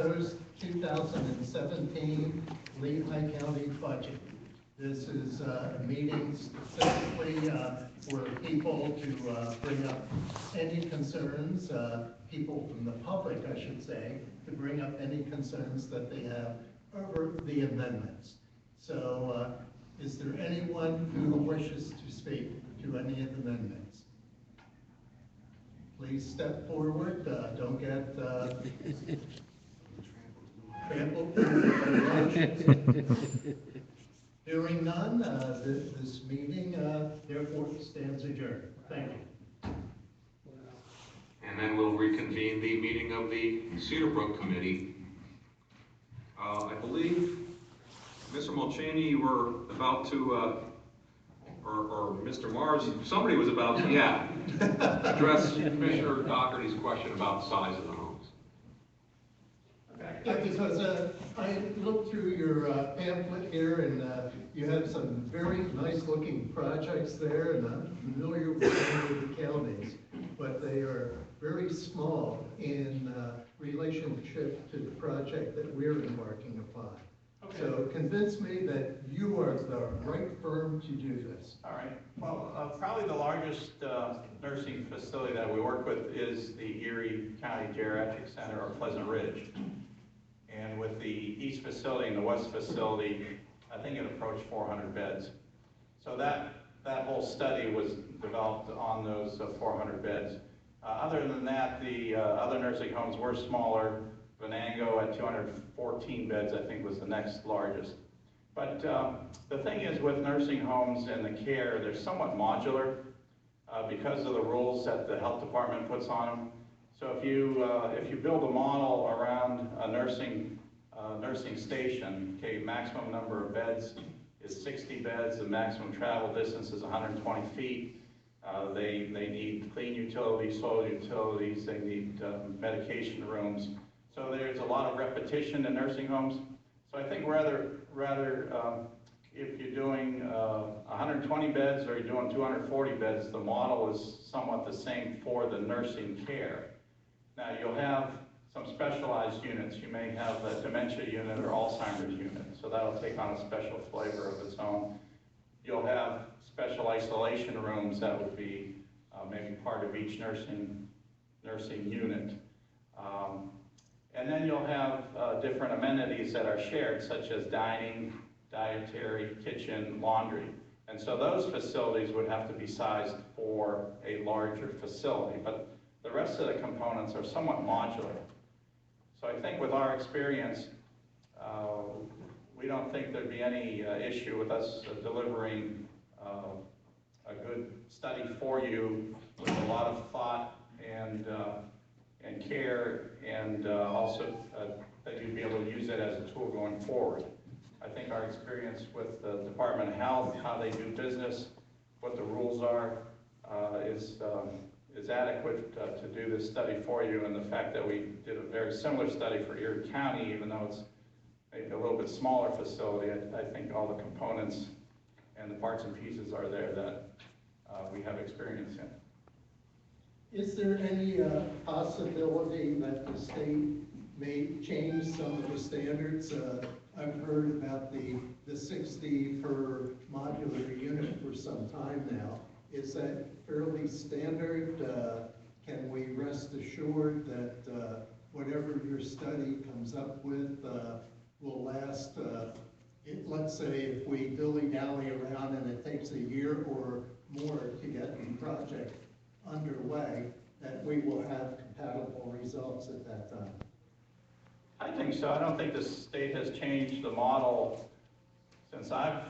proposed 2017 Lehigh County budget. This is a meeting specifically for people to bring up any concerns, people from the public, I should say, to bring up any concerns that they have over the amendments. So is there anyone who wishes to speak to any of the amendments? Please step forward. Don't get trampled through. Hearing none, this meeting therefore stands adjourned. Thank you. And then we'll reconvene the meeting of the Cedar Brook Committee. I believe, Mr. Mulchaney, you were about to, or Mr. Mars, somebody was about to, address Commissioner Doherty's question about size of the homes. Yeah, because I looked through your pamphlet here, and you have some very nice-looking projects there, and I'm familiar with some of the counties, but they are very small in relationship to the project that we're embarking upon. Okay. So convince me that you are the right firm to do this. All right. Well, probably the largest nursing facility that we work with is the Erie County Geriatric Center, or Pleasant Ridge. And with the east facility and the west facility, I think it approached 400 beds. So that whole study was developed on those 400 beds. Other than that, the other nursing homes were smaller. Venango at 214 beds, I think, was the next largest. But the thing is, with nursing homes and the care, they're somewhat modular because of the rules that the health department puts on them. So if you build a model around a nursing station, okay, maximum number of beds is 60 beds. The maximum travel distance is 120 feet. They need clean utilities, soil utilities. They need medication rooms. So there's a lot of repetition in nursing homes. So I think rather if you're doing 120 beds or you're doing 240 beds, the model is somewhat the same for the nursing care. Now you'll have some specialized units. You may have a dementia unit or Alzheimer's unit, so that'll take on a special flavor of its own. You'll have special isolation rooms that would be maybe part of each nursing unit. And then you'll have different amenities that are shared, such as dining, dietary, kitchen, laundry. And so those facilities would have to be sized for a larger facility. But the rest of the components are somewhat modular. So I think with our experience, we don't think there'd be any issue with us delivering a good study for you with a lot of thought and care, and also that you'd be able to use it as a tool going forward. I think our experience with the Department of Health, how they do business, what the rules are, is adequate to do this study for you, and the fact that we did a very similar study for Erie County, even though it's maybe a little bit smaller facility, I think all the components and the parts and pieces are there that we have experience in. Is there any possibility that the state may change some of the standards? I've heard about the 60 per modular unit for some time now. Is that fairly standard? Can we rest assured that whatever your study comes up with will last? Let's say if we dilly-dally around and it takes a year or more to get the project underway, that we will have compatible results at that time. I think so. I don't think the state has changed the model since I've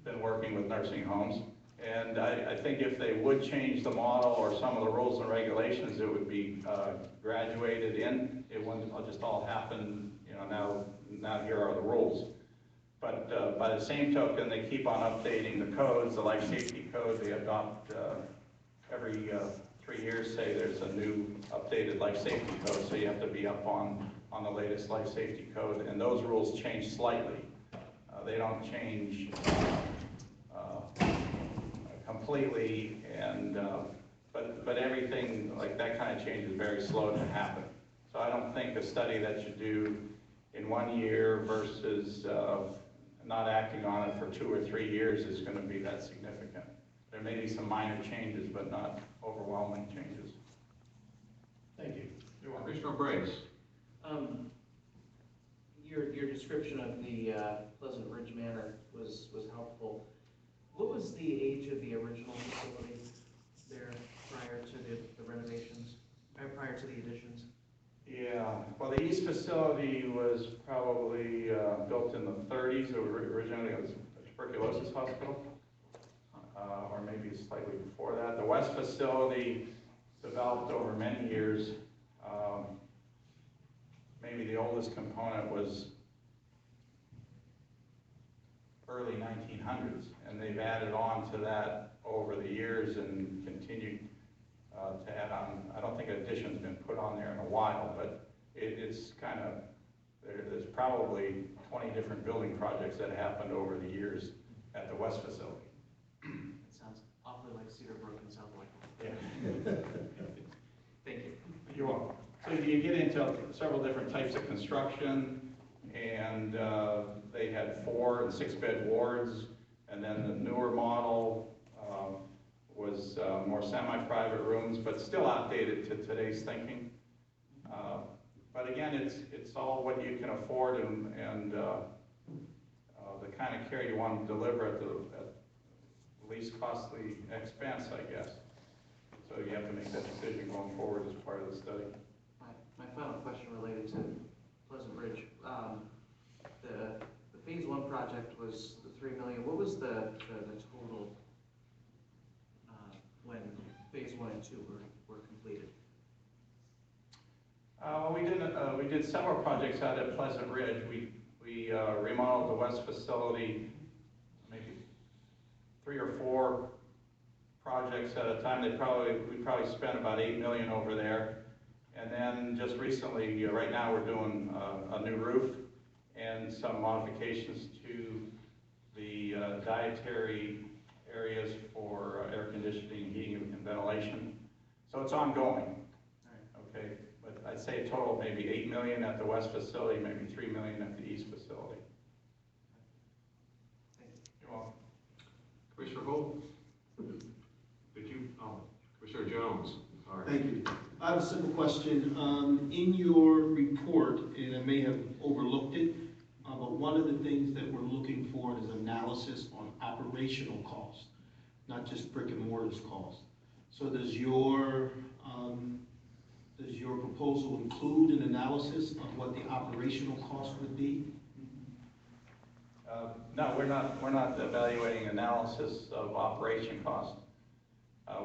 been working with nursing homes. And I think if they would change the model or some of the rules and regulations, it would be graduated in. It wouldn't just all happen, you know, now here are the rules. But by the same token, they keep on updating the codes, the life safety code. They adopt every 3 years, say there's a new updated life safety code, so you have to be up on the latest life safety code, and those rules change slightly. They don't change completely, and but everything like that kind of change is very slow to happen. So I don't think a study that you do in 1 year versus not acting on it for 2 or 3 years is going to be that significant. There may be some minor changes, but not overwhelming changes. Thank you. You're welcome. Commissioner Briggs. Your description of the Pleasant Ridge Manor was helpful. What was the age of the original facility there prior to the renovations, prior to the additions? Yeah, well, the east facility was probably built in the 30s. Originally, it was a tuberculosis hospital, or maybe slightly before that. The west facility developed over many years. Maybe the oldest component was early 1900s, and they've added on to that over the years and continued to add on. I don't think addition's been put on there in a while, but it's kind of, there's probably 20 different building projects that happened over the years at the west facility. It sounds awfully like Cedar Brook and South Lake. Yeah. Thank you. You're welcome. So you get into several different types of construction, and they had 4 and 6 bed wards, and then the newer model was more semi-private rooms, but still outdated to today's thinking. But again, it's all what you can afford and the kind of care you want to deliver at the least costly expense, I guess. So you have to make that decision going forward as part of the study. My final question related to Pleasant Ridge. The phase 1 project was the $3 million. What was the total when phase 1 and 2 were completed? We did several projects out at Pleasant Ridge. We remodeled the west facility, maybe 3 or 4 projects at a time. We probably spent about $8 million over there. And then just recently, right now we're doing a new roof and some modifications to the dietary areas for air conditioning, heating, and ventilation. So it's ongoing. Okay, but I'd say a total of maybe $8 million at the west facility, maybe $3 million at the east facility. Thank you. You're welcome. Commissioner Holt? Commissioner Jones. All right. Thank you. I have a simple question. In your report, and I may have overlooked it, but one of the things that we're looking for is analysis on operational cost, not just brick and mortars cost. So does your proposal include an analysis of what the operational cost would be? No, we're not evaluating analysis of operation cost.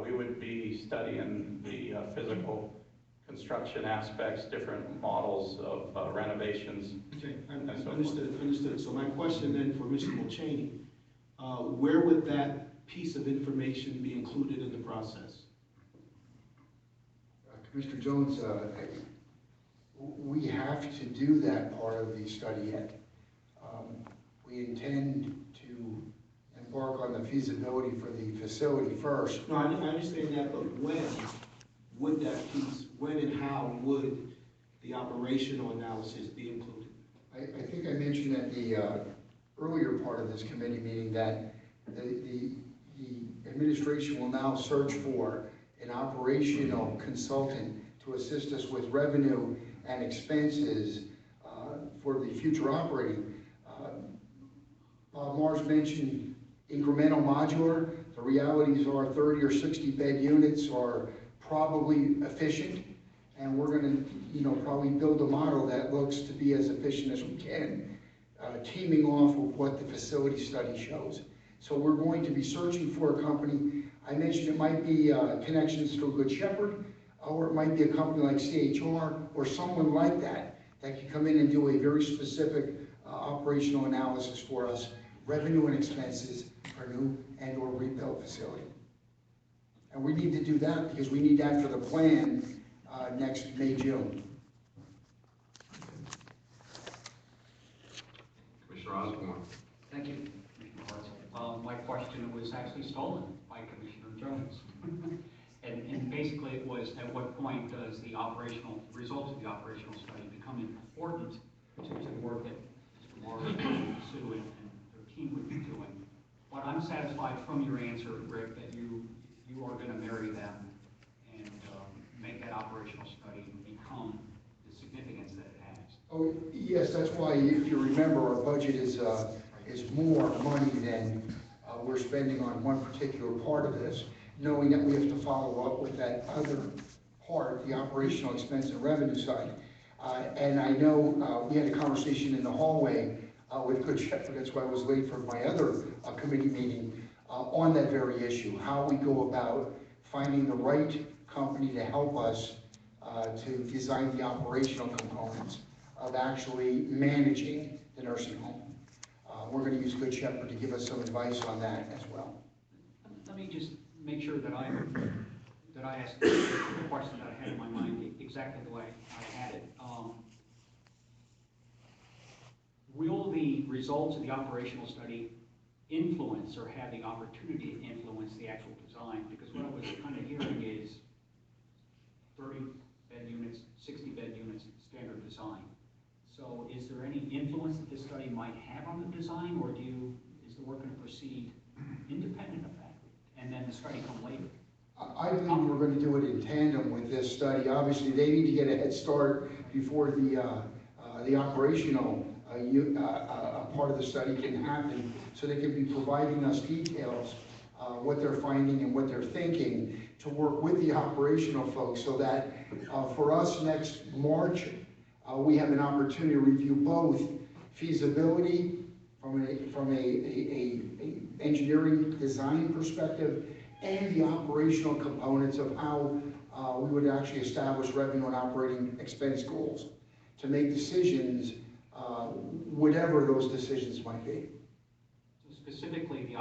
We would be studying the physical construction aspects, different models of renovations. Okay, understood. So my question then for Mr. Mulchaney, where would that piece of information be included in the process? Commissioner Jones, we have to do that part of the study yet. We intend to embark on the feasibility for the facility first. No, I understand that, but when would that piece, when and how would the operational analysis be included? I think I mentioned at the earlier part of this committee meeting that the administration will now search for an operational consultant to assist us with revenue and expenses for the future operating. Bob Mars mentioned incremental modular. The realities are 30 or 60 bed units are probably efficient, and we're going to, probably build a model that looks to be as efficient as we can, teaming off of what the facility study shows. So we're going to be searching for a company. I mentioned it might be connections to a Good Shepherd, or it might be a company like CHR or someone like that can come in and do a very specific operational analysis for us, revenue and expenses for new and or rebuilt facility. And we need to do that because we need that for the plan next May, June. Commissioner Osborne. Thank you, Commissioner Hartzell. My question was actually stolen by Commissioner Jones. and basically it was, at what point does the results of the operational study become important to the work I'm satisfied from your answer, Rick, that you are gonna marry them and make that operational study become the significance that it has. Oh, yes, that's why, if you remember, our budget is more money than we're spending on one particular part of this, knowing that we have to follow up with that other part, the operational expense and revenue side. And I know we had a conversation in the hallway with Good Shepherd, that's why I was late for my other committee meeting, on that very issue, how we go about finding the right company to help us to design the operational components of actually managing the nursing home. We're going to use Good Shepherd to give us some advice on that as well. Let me just make sure that I asked the question that I had in my mind exactly the way I had it. Will the results of the operational study influence or have the opportunity to influence the actual design? Because what I was kind of hearing is 30 bed units, 60 bed units, standard design. So is there any influence that this study might have on the design, or is the work going to proceed independent of that, and then the study come later? I believe we're going to do it in tandem with this study. Obviously, they need to get a head start before the operational part of the study can happen, so they can be providing us details, what they're finding and what they're thinking, to work with the operational folks, so that for us next March, we have an opportunity to review both feasibility from a engineering design perspective and the operational components of how we would actually establish revenue and operating expense goals to make decisions, whatever those decisions might be. So specifically, the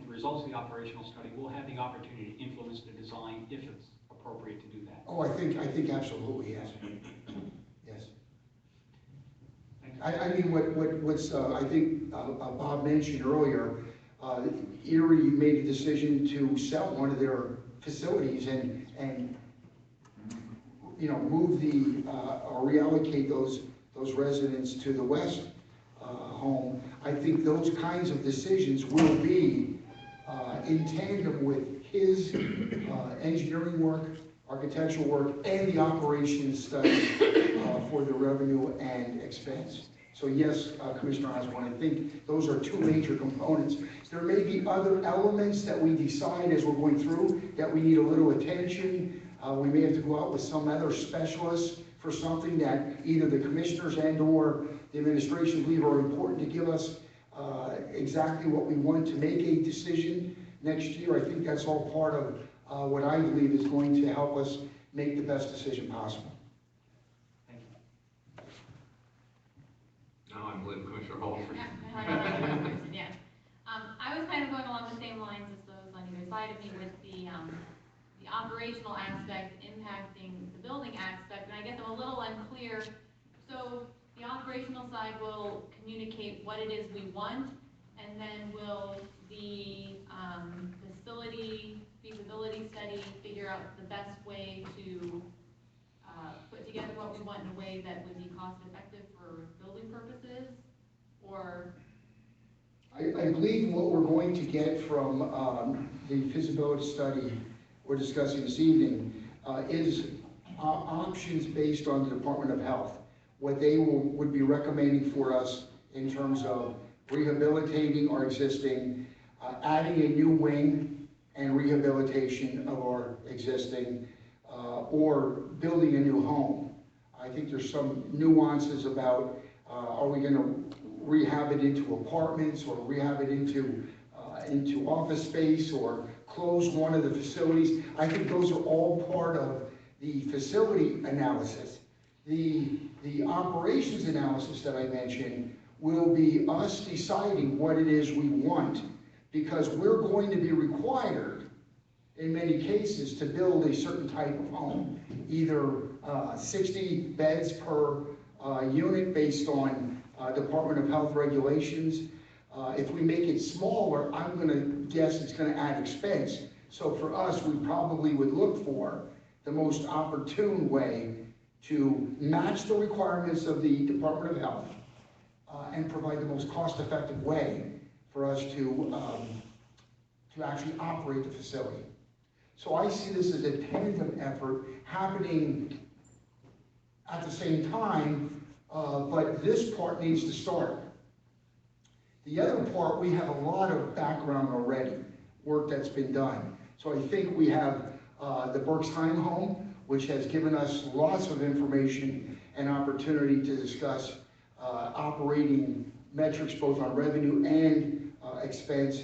results of the operational study will have the opportunity to influence the design if it's appropriate to do that. Oh, I think absolutely, yes. Yes. I mean, what's I think Bob mentioned earlier, Erie made a decision to sell one of their facilities and you know, move or reallocate those residents to the west home. I think those kinds of decisions will be in tandem with his engineering work, architectural work, and the operations study for the revenue and expense. So yes, Commissioner Osborne, I think those are two major components. There may be other elements that we decide as we're going through that we need a little attention. We may have to go out with some other specialists for something that either the commissioners and or the administration believe are important to give us exactly what we want to make a decision next year. I think that's all part of what I believe is going to help us make the best decision possible. Thank you. Now I believe Commissioner Holford. Yeah. I was kind of going along the same lines as those on either side of me with the operational aspect impacting the building aspect, and I guess I'm a little unclear. So the operational side will communicate what it is we want, and then will the facility feasibility study figure out the best way to put together what we want in a way that would be cost effective for building purposes, or? I believe what we're going to get from the feasibility study we're discussing this evening is options based on the Department of Health, what they would be recommending for us in terms of rehabilitating our existing, adding a new wing and rehabilitation of our existing, or building a new home. I think there's some nuances about are we going to rehab it into apartments, or rehab it into office space, or close one of the facilities. I think those are all part of the facility analysis. The operations analysis that I mentioned will be us deciding what it is we want, because we're going to be required in many cases to build a certain type of home, either 60 beds per unit based on Department of Health regulations. If we make it smaller, I'm going to guess it's going to add expense. So for us, we probably would look for the most opportune way to match the requirements of the Department of Health and provide the most cost-effective way for us to to actually operate the facility. So I see this as a tandem effort happening at the same time, but this part needs to start. The other part, we have a lot of background already, work that's been done. So I think we have the Berksheim home, which has given us lots of information and opportunity to discuss operating metrics both on revenue and expense.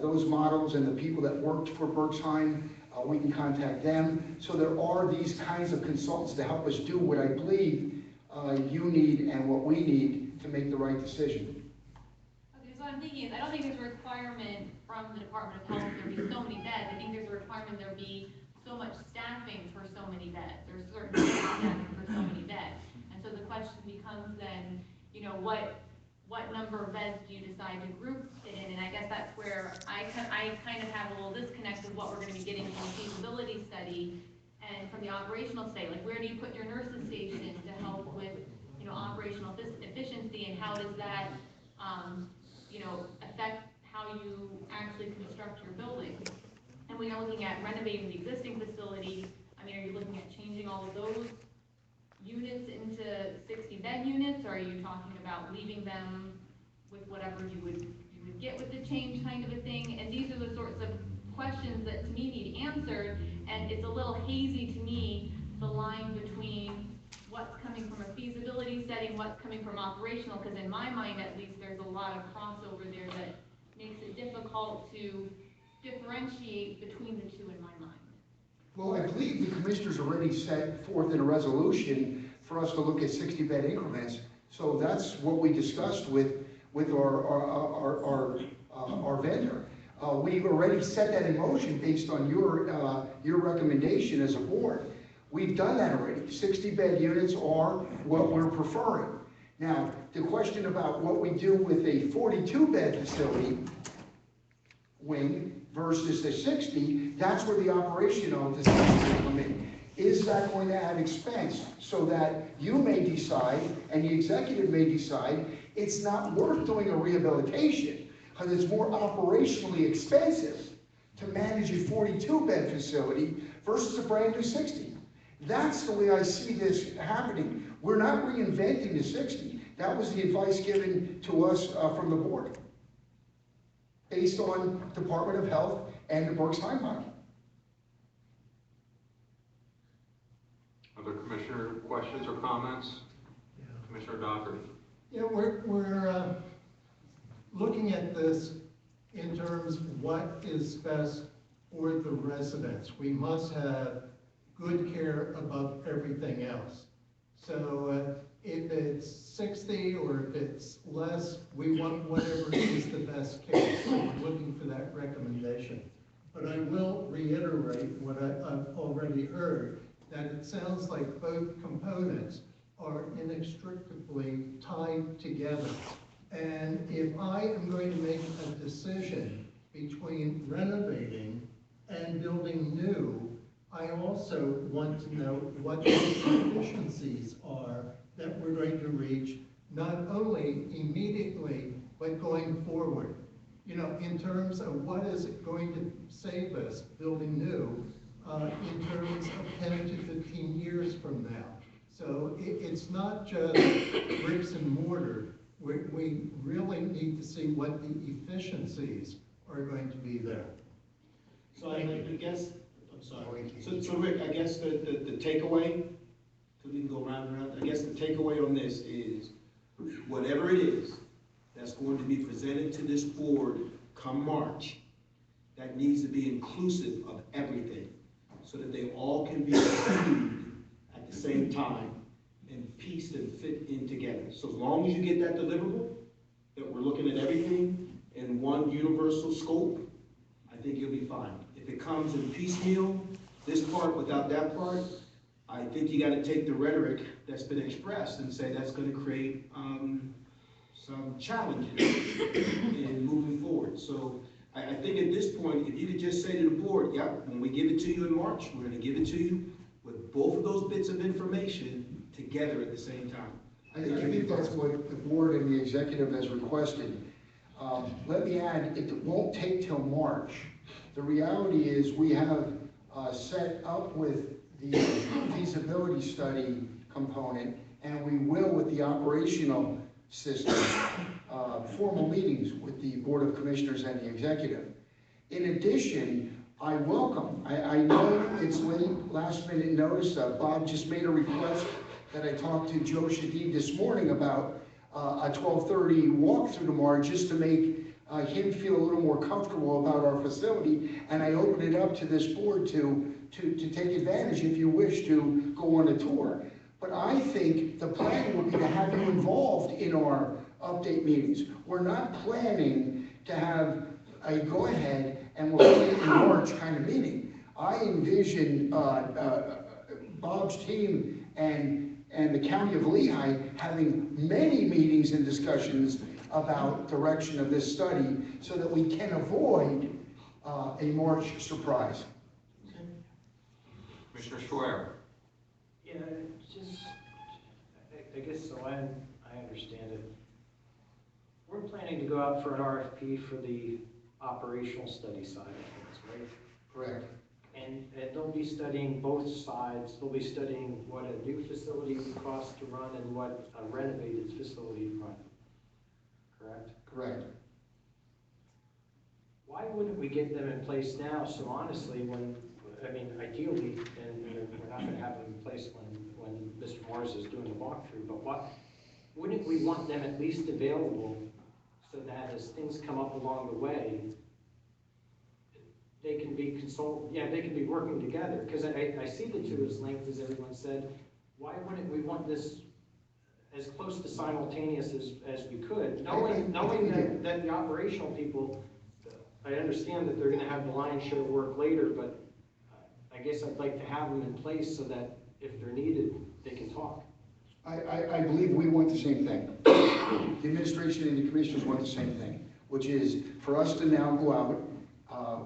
Those models and the people that worked for Berksheim, we can contact them. So there are these kinds of consultants to help us do what I believe you need and what we need to make the right decision. Okay, so what I'm thinking is, I don't think there's a requirement from the Department of Health there be so many beds. I think there's a requirement there be so much staffing for so many beds. There's certain staffing for so many beds. And so the question becomes then, you know, what number of beds do you decide to group it in? And I guess that's where I kind of have a little disconnect with what we're gonna be getting from the feasibility study and from the operational study. Like, where do you put your nurses station to help with, you know, operational efficiency, and how does that, you know, affect how you actually construct your building? And when you're looking at renovating the existing facility, I mean, are you looking at changing all of those units into 60-bed units, or are you talking about leaving them with whatever you would get with the change kind of a thing? And these are the sorts of questions that to me need answered, and it's a little hazy to me, the line between what's coming from a feasibility study and what's coming from operational, because in my mind at least there's a lot of crossover there that makes it difficult to differentiate between the two in my mind. Well, I believe the commissioners already set forth in a resolution for us to look at 60-bed increments. So that's what we discussed with our vendor. We've already set that in motion based on your recommendation as a board. We've done that already. 60-bed units are what we're preferring. Now, the question about what we do with a 42-bed facility wing versus the 60, that's where the operational decisions come in. Is that going to add expense so that you may decide and the executive may decide it's not worth doing a rehabilitation because it's more operationally expensive to manage a 42-bed facility versus a brand new 60. That's the way I see this happening. We're not reinventing the 60. That was the advice given to us from the board, based on Department of Health and the Berksheim model. Other commissioner questions or comments? Yeah. Commissioner Doherty. Yeah, we're looking at this in terms of what is best for the residents. We must have good care above everything else. So if it's 60 or if it's less, we want whatever is the best care. So we're looking for that recommendation. But I will reiterate what I've already heard, that it sounds like both components are inextricably tied together. And if I am going to make a decision between renovating and building new, I also want to know what the efficiencies are that we're going to reach, not only immediately, but going forward. You know, in terms of what is it going to save us building new, in terms of 10 to 15 years from now. So it's not just bricks and mortar. We really need to see what the efficiencies are going to be there. So I guess, I'm sorry. So Rick, I guess the takeaway, because we can go round and round, I guess the takeaway on this is whatever it is that's going to be presented to this board come March, that needs to be inclusive of everything so that they all can be reviewed at the same time and pieced and fit in together. So as long as you get that deliverable, that we're looking at everything in one universal scope, I think you'll be fine. If it comes in piecemeal, this part without that part, I think you gotta take the rhetoric that's been expressed and say that's gonna create some challenges in moving forward. So I think at this point, if you could just say to the board, yep, when we give it to you in March, we're gonna give it to you with both of those bits of information together at the same time. I think that's what the board and the executive has requested. Let me add, it won't take till March The reality is we have set up with the feasibility study component, and we will with the operational system, formal meetings with the Board of Commissioners and the executive. In addition, I welcome, I know it's late, last minute notice, Bob just made a request that I talked to Joe Shadid this morning about a 12:30 walkthrough tomorrow, just to make him feel a little more comfortable about our facility, and I opened it up to this board to take advantage if you wish to go on a tour. But I think the plan will be to have you involved in our update meetings. We're not planning to have a go-ahead and we'll see it in March kind of meeting. I envision Bob's team and the County of Lehigh having many meetings and discussions about direction of this study so that we can avoid a March surprise. Commissioner Schwer. Yeah, just, I guess so I understand it. We're planning to go out for an RFP for the operational study side of things, right? Correct. And they'll be studying both sides. They'll be studying what a new facility would cost to run and what a renovated facility would run. Correct? Correct. Why wouldn't we get them in place now? So honestly, ideally, and we're not going to have them in place when Mr. Morris is doing the walkthrough, but wouldn't we want them at least available so that as things come up along the way, they can be they can be working together? Because I see the two as linked, as everyone said. Why wouldn't we want this as close to simultaneous as we could, knowing that the operational people, I understand that they're going to have the lion's share of work later, but I guess I'd like to have them in place so that if they're needed, they can talk. I believe we want the same thing. The administration and the commissioners want the same thing, which is for us to now go out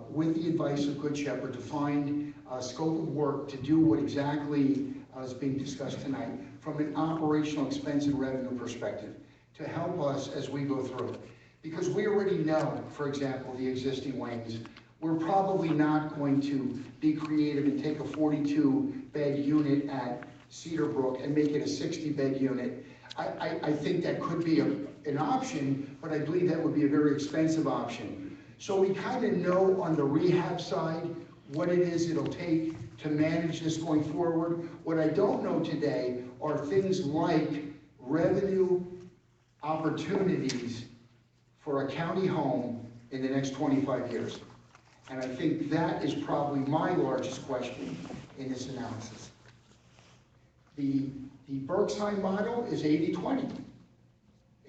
with the advice of Good Shepherd to find a scope of work to do what exactly is being discussed tonight from an operational expense and revenue perspective to help us as we go through. Because we already know, for example, the existing wings, we're probably not going to be creative and take a 42-bed unit at Cedar Brook and make it a 60-bed unit. I think that could be an option, but I believe that would be a very expensive option. So we kind of know on the rehab side what it is it'll take to manage this going forward. What I don't know today are things like revenue opportunities for a county home in the next 25 years. And I think that is probably my largest question in this analysis. The Berksheim model is 80-20.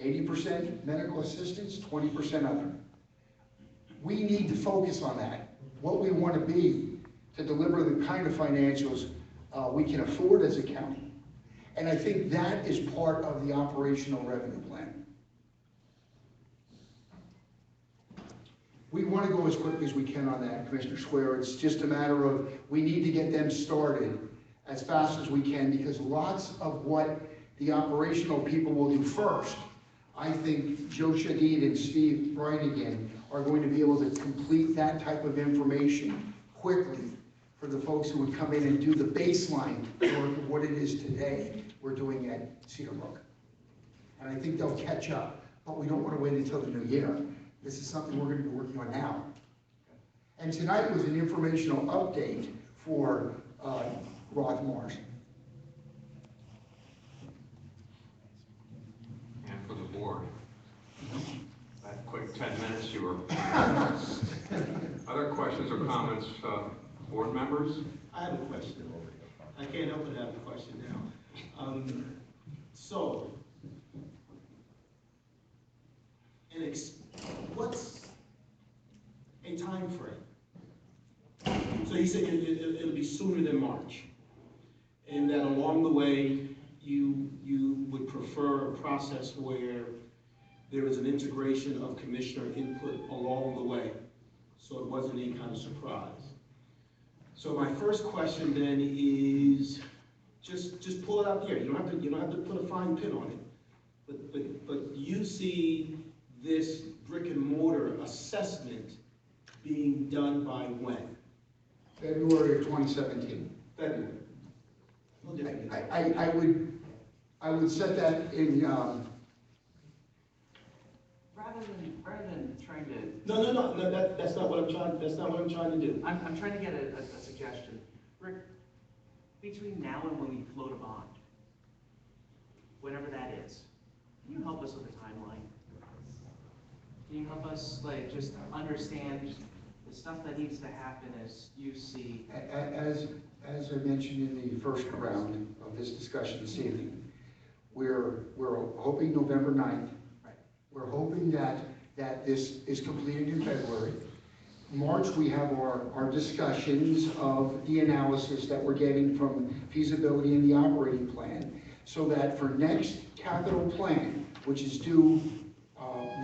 80% medical assistance, 20% other. We need to focus on that, what we want to be to deliver the kind of financials we can afford as a county. And I think that is part of the operational revenue plan. We want to go as quickly as we can on that, Commissioner Schwer. It's just a matter of we need to get them started as fast as we can, because lots of what the operational people will do first, I think Joe Shadid and Steve Breinigan are going to be able to complete that type of information quickly for the folks who would come in and do the baseline work of what it is today we're doing at Cedar Brook. And I think they'll catch up, but we don't want to wait until the new year. This is something we're going to be working on now. And tonight was an informational update for Rothmars. And for the board. That quick 10 minutes you were. Other questions or comments, board members? I have a question. I can't help but have a question now. What's a time frame? So you said it'll be sooner than March, and that along the way you would prefer a process where there is an integration of commissioner input along the way, so it wasn't any kind of surprise. So my first question then is, just pull it out there. You don't have to put a fine pin on it, but you see this brick and mortar assessment being done by when? February of 2017. February. No different. I would set that in, Rather than trying to, No, that's not what I'm trying to do. I'm trying to get a suggestion. Rick, between now and when we float a bond, whatever that is, can you help us with a timeline? Can you help us, like, just understand the stuff that needs to happen as you see? as I mentioned in the first round of this discussion this evening, we're hoping November 9th. Right. We're hoping that this is completed in February. March, we have our discussions of the analysis that we're getting from feasibility in the operating plan, so that for next capital plan, which is due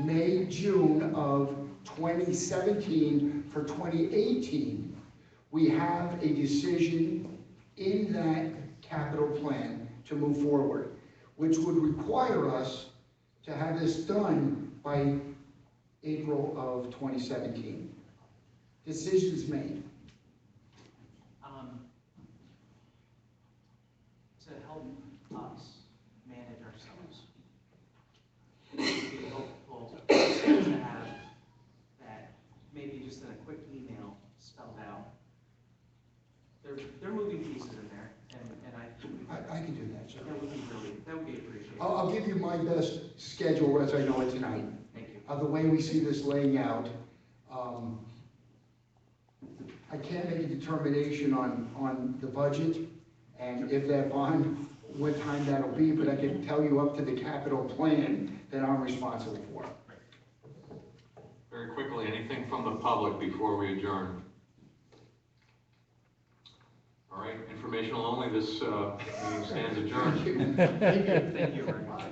May, June of 2017 for 2018, we have a decision in that capital plan to move forward, which would require us to have this done by April of 2017. Decisions made. To help us manage ourselves, it would be helpful to have that, maybe just in a quick email spelled out. There are moving pieces in there, and I can do that, sir. that would be appreciated. I'll give you my best schedule as I know it tonight. Thank you. Of the way we see this laying out. I can't make a determination on the budget and if that bond, what time that'll be, but I can tell you up to the capital plan that I'm responsible for. Very quickly, anything from the public before we adjourn? All right, informational only, this meeting stands adjourned. Thank you very much.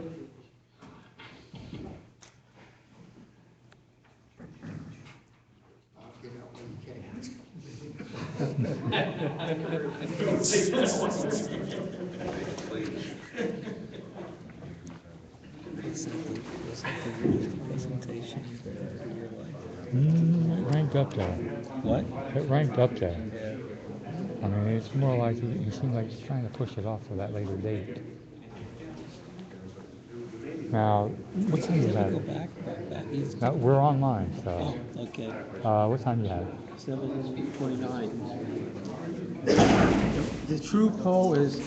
You know, when you can't ask. It ranked up there. What? It ranked up there. I mean, it's more like you seem like you're trying to push it off for that later date. Now, what time do you Go have? back. Now, we're online, so. Oh, okay. What time do you have? 7:29. The true poll is